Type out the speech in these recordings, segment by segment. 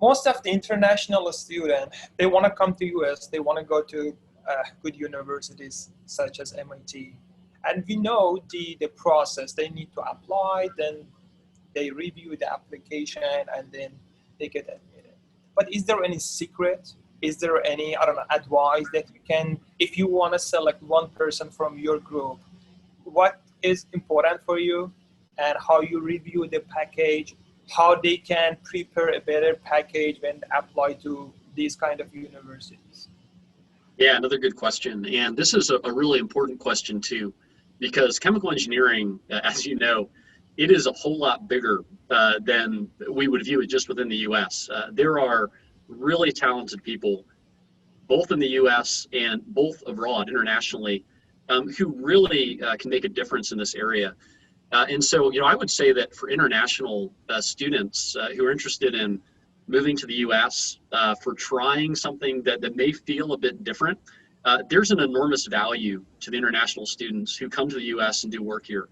most of the international students, they want to come to US, they want to go to good universities such as MIT. And we know the process. They need to apply, then they review the application, and then they get admitted. But is there any secret? Is there any, I don't know, advice that you can, if you want to select one person from your group, what is important for you and how you review the package, how they can prepare a better package when apply to these kind of universities? Yeah, another good question. And this is a really important question too, because chemical engineering, as you know, it is a whole lot bigger than we would view it just within the US. There are really talented people, both in the US and both abroad internationally, who really can make a difference in this area. And so, I would say that for international students who are interested in moving to the US for trying something that may feel a bit different, there's an enormous value to the international students who come to the US and do work here.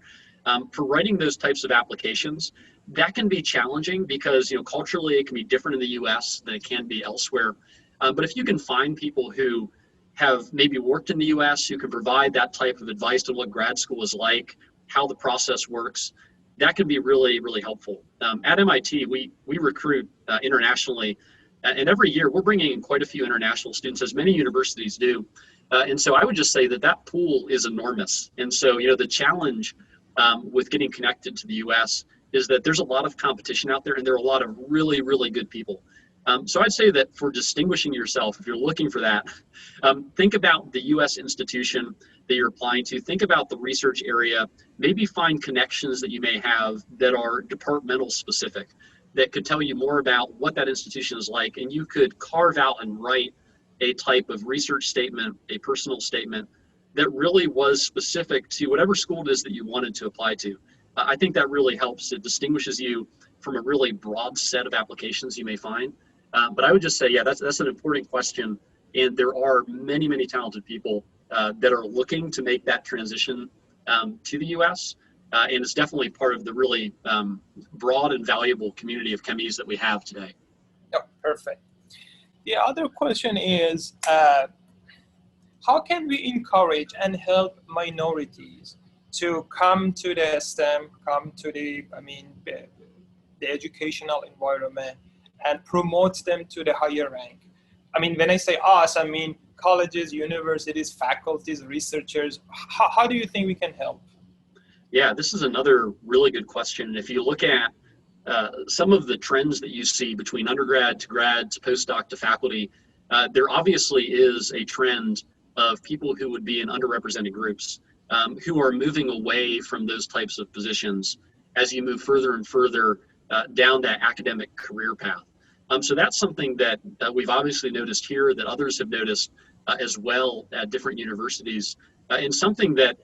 For writing those types of applications, that can be challenging because, culturally it can be different in the US than it can be elsewhere. But if you can find people who have maybe worked in the US, who can provide that type of advice on what grad school is like, how the process works, that can be really, really helpful. At MIT, we recruit internationally, and every year we're bringing in quite a few international students, as many universities do. And so I would just say that pool is enormous. And so, the challenge with getting connected to the US is that there's a lot of competition out there, and there are a lot of really, really good people. So I'd say that for distinguishing yourself, if you're looking for that, think about the US institution that you're applying to, think about the research area, maybe find connections that you may have that are departmental specific, that could tell you more about what that institution is like, and you could carve out and write a type of research statement, a personal statement that really was specific to whatever school it is that you wanted to apply to. I think that really helps. It distinguishes you from a really broad set of applications you may find. But I would just say, yeah, that's an important question. And there are many, many talented people that are looking to make that transition to the US. And it's definitely part of the really broad and valuable community of chemies that we have today. Oh, perfect. The other question is, how can we encourage and help minorities to come to the STEM, come to the educational environment, and promote them to the higher rank? When I say us, I mean colleges, universities, faculties, researchers. How do you think we can help? Yeah, this is another really good question. And if you look at some of the trends that you see between undergrad to grad to postdoc to faculty, there obviously is a trend of people who would be in underrepresented groups who are moving away from those types of positions as you move further and further down that academic career path. So that's something that we've obviously noticed here, that others have noticed as well at different universities, and something that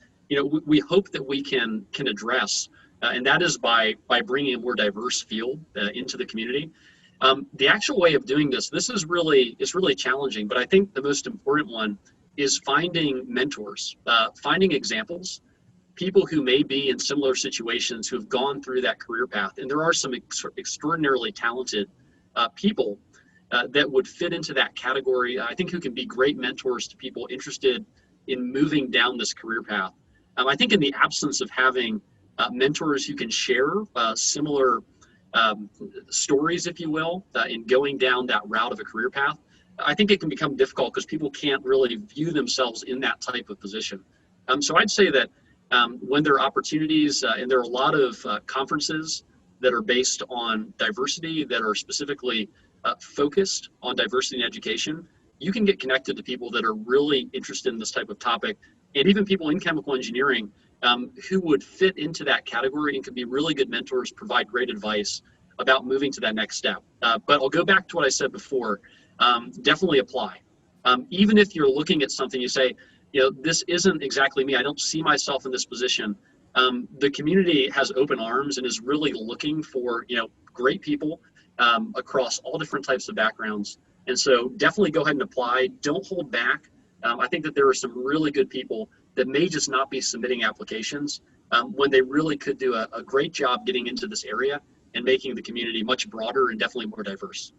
we hope that we can address, and that is by bringing a more diverse field into the community. The actual way of doing this is really challenging, but I think the most important one is finding mentors, finding examples, people who may be in similar situations who have gone through that career path. And there are some extraordinarily talented people that would fit into that category, I think, who can be great mentors to people interested in moving down this career path. I think in the absence of having mentors who can share similar stories, if you will, in going down that route of a career path, I think it can become difficult because people can't really view themselves in that type of position. So I'd say that when there are opportunities, and there are a lot of conferences that are based on diversity, that are specifically focused on diversity in education, you can get connected to people that are really interested in this type of topic, and even people in chemical engineering who would fit into that category and could be really good mentors, provide great advice about moving to that next step. But I'll go back to what I said before. Definitely apply. Even if you're looking at something, you say, this isn't exactly me, I don't see myself in this position. The community has open arms and is really looking for, great people across all different types of backgrounds. And so definitely go ahead and apply. Don't hold back. I think that there are some really good people that may just not be submitting applications when they really could do a great job getting into this area and making the community much broader and definitely more diverse.